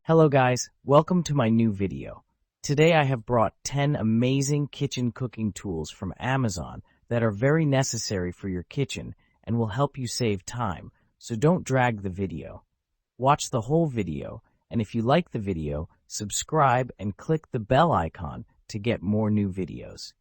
Hello guys, welcome to my new video. Today I have brought 10 amazing kitchen cooking tools from Amazon that are very necessary for your kitchen and will help you save time, so don't drag the video. Watch the whole video, and if you like the video, subscribe and click the bell icon to get more new videos.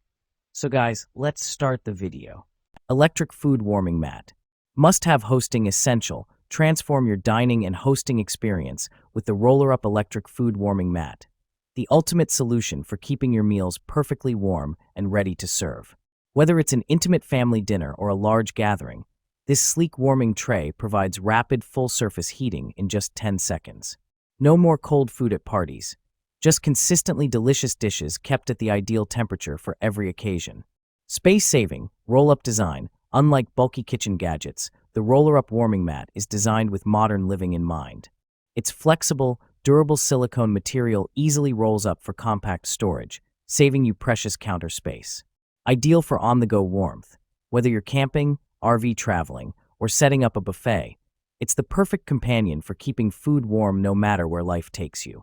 So guys, let's start the video. Electric food warming mat. Must-have hosting essential. Transform your dining and hosting experience with the roller-up electric food warming mat, the ultimate solution for keeping your meals perfectly warm and ready to serve. Whether it's an intimate family dinner or a large gathering, this sleek warming tray provides rapid full-surface heating in just 10 seconds. No more cold food at parties, just consistently delicious dishes kept at the ideal temperature for every occasion. Space-saving, roll-up design. Unlike bulky kitchen gadgets, the roller-up warming mat is designed with modern living in mind. Its flexible, durable silicone material easily rolls up for compact storage, saving you precious counter space. Ideal for on-the-go warmth. Whether you're camping, RV traveling, or setting up a buffet, it's the perfect companion for keeping food warm no matter where life takes you.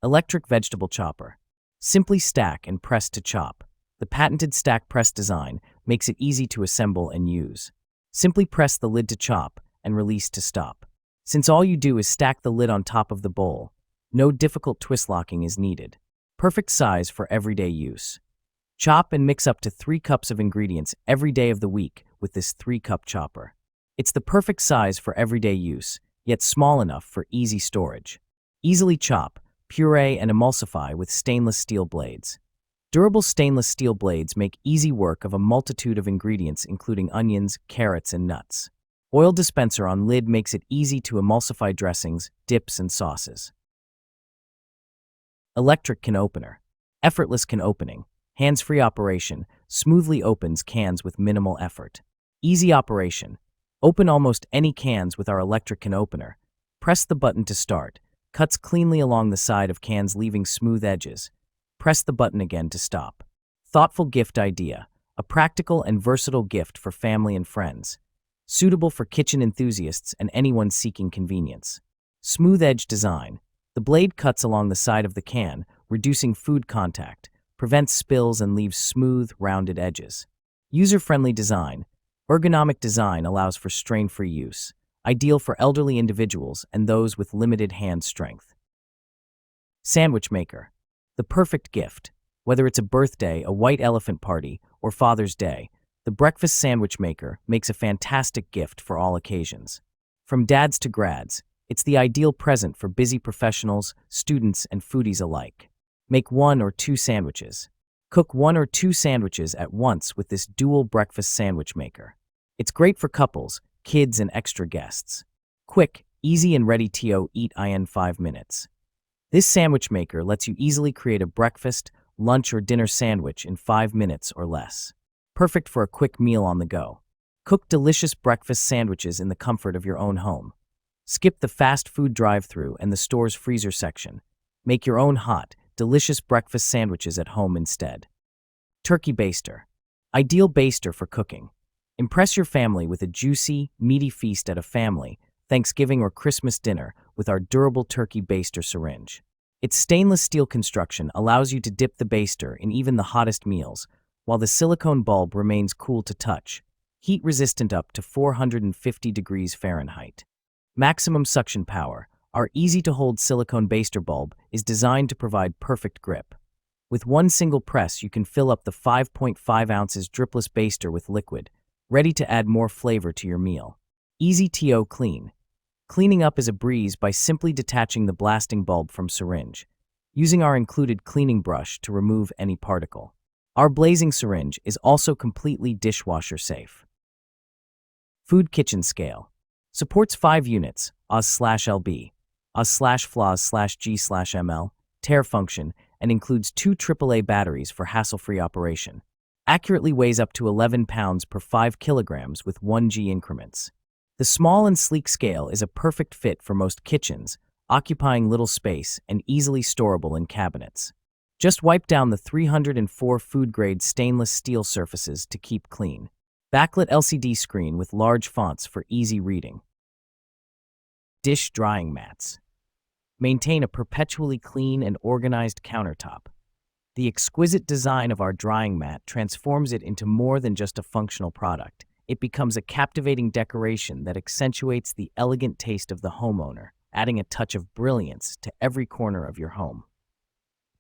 Electric vegetable chopper. Simply stack and press to chop. The patented stack press design makes it easy to assemble and use. Simply press the lid to chop and release to stop. Since all you do is stack the lid on top of the bowl, no difficult twist locking is needed. Perfect size for everyday use. Chop and mix up to 3 cups of ingredients every day of the week with this 3-cup chopper. It's the perfect size for everyday use, yet small enough for easy storage. Easily chop, puree, and emulsify with stainless steel blades. Durable stainless steel blades make easy work of a multitude of ingredients including onions, carrots, and nuts. Oil dispenser on lid makes it easy to emulsify dressings, dips, and sauces. Electric can opener. Effortless can opening. Hands-free operation, smoothly opens cans with minimal effort. Easy operation. Open almost any cans with our electric can opener. Press the button to start. Cuts cleanly along the side of cans leaving smooth edges. Press the button again to stop. Thoughtful gift idea. A practical and versatile gift for family and friends. Suitable for kitchen enthusiasts and anyone seeking convenience. Smooth edge design. The blade cuts along the side of the can, reducing food contact, prevents spills, and leaves smooth, rounded edges. User-friendly design. Ergonomic design allows for strain-free use. Ideal for elderly individuals and those with limited hand strength. Sandwich maker. The perfect gift. Whether it's a birthday, a white elephant party, or Father's Day, the breakfast sandwich maker makes a fantastic gift for all occasions. From dads to grads, it's the ideal present for busy professionals, students, and foodies alike. Make 1 or 2 sandwiches. Cook 1 or 2 sandwiches at once with this dual breakfast sandwich maker. It's great for couples, kids, and extra guests. Quick, easy, and ready to eat in 5 minutes. This sandwich maker lets you easily create a breakfast, lunch, or dinner sandwich in 5 minutes or less. Perfect for a quick meal on the go. Cook delicious breakfast sandwiches in the comfort of your own home. Skip the fast food drive-thru and the store's freezer section. Make your own hot, delicious breakfast sandwiches at home instead. Turkey baster. Ideal baster for cooking. Impress your family with a juicy, meaty feast at a family, Thanksgiving, or Christmas dinner with our durable turkey baster syringe. Its stainless steel construction allows you to dip the baster in even the hottest meals, while the silicone bulb remains cool to touch, heat-resistant up to 450 degrees Fahrenheit. Maximum suction power. Our easy-to-hold silicone baster bulb is designed to provide perfect grip. With one single press, you can fill up the 5.5 ounces dripless baster with liquid, ready to add more flavor to your meal. Easy to clean. Cleaning up is a breeze by simply detaching the blasting bulb from syringe, using our included cleaning brush to remove any particle. Our blazing syringe is also completely dishwasher safe. Food kitchen scale. Supports 5 units, Oz/LB, Oz/FLAS/G/ML, tare function, and includes 2 AAA batteries for hassle-free operation. Accurately weighs up to 11 pounds per 5 kilograms with 1G increments. The small and sleek scale is a perfect fit for most kitchens, occupying little space and easily storable in cabinets. Just wipe down the 304 food-grade stainless steel surfaces to keep clean. Backlit LCD screen with large fonts for easy reading. Dish drying mats. Maintain a perpetually clean and organized countertop. The exquisite design of our drying mat transforms it into more than just a functional product. It becomes a captivating decoration that accentuates the elegant taste of the homeowner, adding a touch of brilliance to every corner of your home.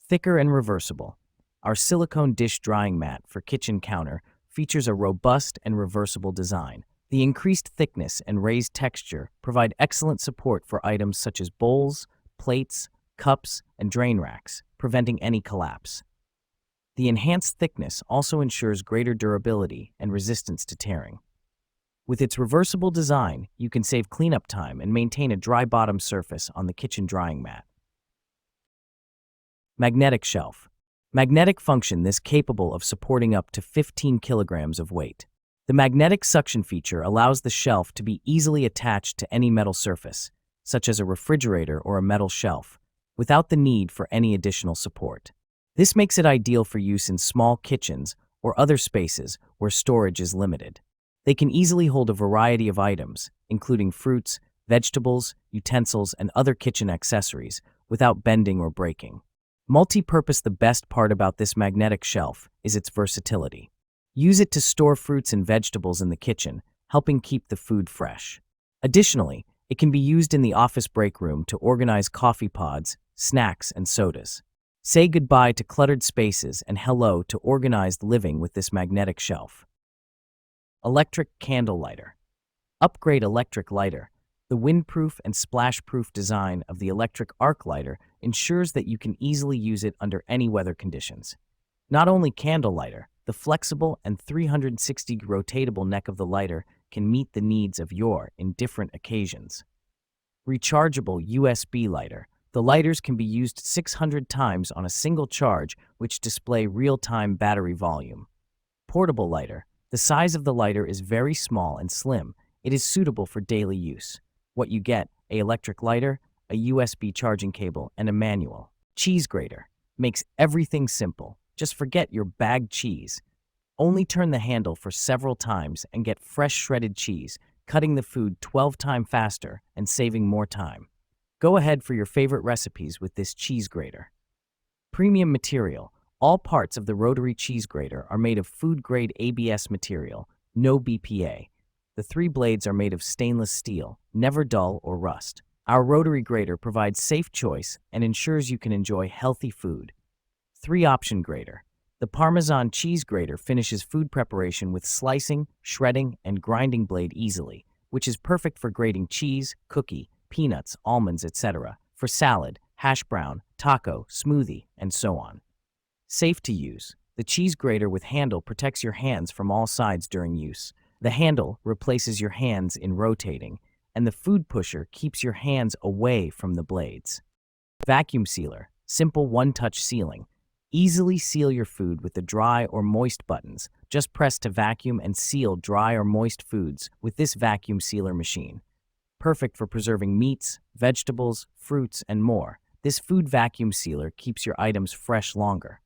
Thicker and reversible. Our silicone dish drying mat for kitchen counter features a robust and reversible design. The increased thickness and raised texture provide excellent support for items such as bowls, plates, cups, and drain racks, preventing any collapse. The enhanced thickness also ensures greater durability and resistance to tearing. With its reversible design, you can save cleanup time and maintain a dry bottom surface on the kitchen drying mat. Magnetic shelf. Magnetic function this capable of supporting up to 15 kilograms of weight. The magnetic suction feature allows the shelf to be easily attached to any metal surface, such as a refrigerator or a metal shelf, without the need for any additional support. This makes it ideal for use in small kitchens or other spaces where storage is limited. They can easily hold a variety of items, including fruits, vegetables, utensils, and other kitchen accessories, without bending or breaking. Multi-purpose. The best part about this magnetic shelf is its versatility. Use it to store fruits and vegetables in the kitchen, helping keep the food fresh. Additionally, it can be used in the office break room to organize coffee pods, snacks, and sodas. Say goodbye to cluttered spaces and hello to organized living with this magnetic shelf. Electric candle lighter. Upgrade electric lighter. The windproof and splash-proof design of the electric arc lighter ensures that you can easily use it under any weather conditions. Not only candle lighter, the flexible and 360 rotatable neck of the lighter can meet the needs of your different occasions. Rechargeable USB lighter. The lighters can be used 600 times on a single charge, which display real-time battery volume. Portable lighter. The size of the lighter is very small and slim. It is suitable for daily use. What you get: an electric lighter, a USB charging cable, and a manual. Cheese grater. Makes everything simple. Just forget your bagged cheese. Only turn the handle for several times and get fresh shredded cheese, cutting the food 12 times faster and saving more time. Go ahead for your favorite recipes with this cheese grater. Premium material. All parts of the rotary cheese grater are made of food-grade ABS material, no BPA. The 3 blades are made of stainless steel, never dull or rust. Our rotary grater provides safe choice and ensures you can enjoy healthy food. 3-option grater. The Parmesan cheese grater finishes food preparation with slicing, shredding, and grinding blade easily, which is perfect for grating cheese, cookie, peanuts, almonds, etc., for salad, hash brown, taco, smoothie, and so on. Safe to use. The cheese grater with handle protects your hands from all sides during use. The handle replaces your hands in rotating, and the food pusher keeps your hands away from the blades. Vacuum sealer. Simple one-touch sealing. Easily seal your food with the dry or moist buttons. Just press to vacuum and seal dry or moist foods with this vacuum sealer machine. Perfect for preserving meats, vegetables, fruits, and more. This food vacuum sealer keeps your items fresh longer.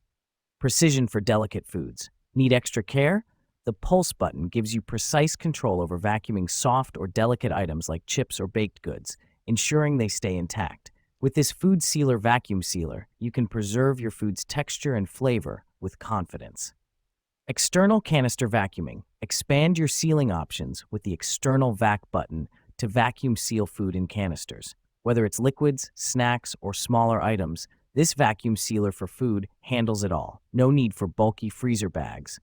Precision for delicate foods. Need extra care? The pulse button gives you precise control over vacuuming soft or delicate items like chips or baked goods, ensuring they stay intact. With this food sealer vacuum sealer, you can preserve your food's texture and flavor with confidence. External canister vacuuming. Expand your sealing options with the external vac button to vacuum seal food in canisters. Whether it's liquids, snacks, or smaller items, this vacuum sealer for food handles it all. No need for bulky freezer bags.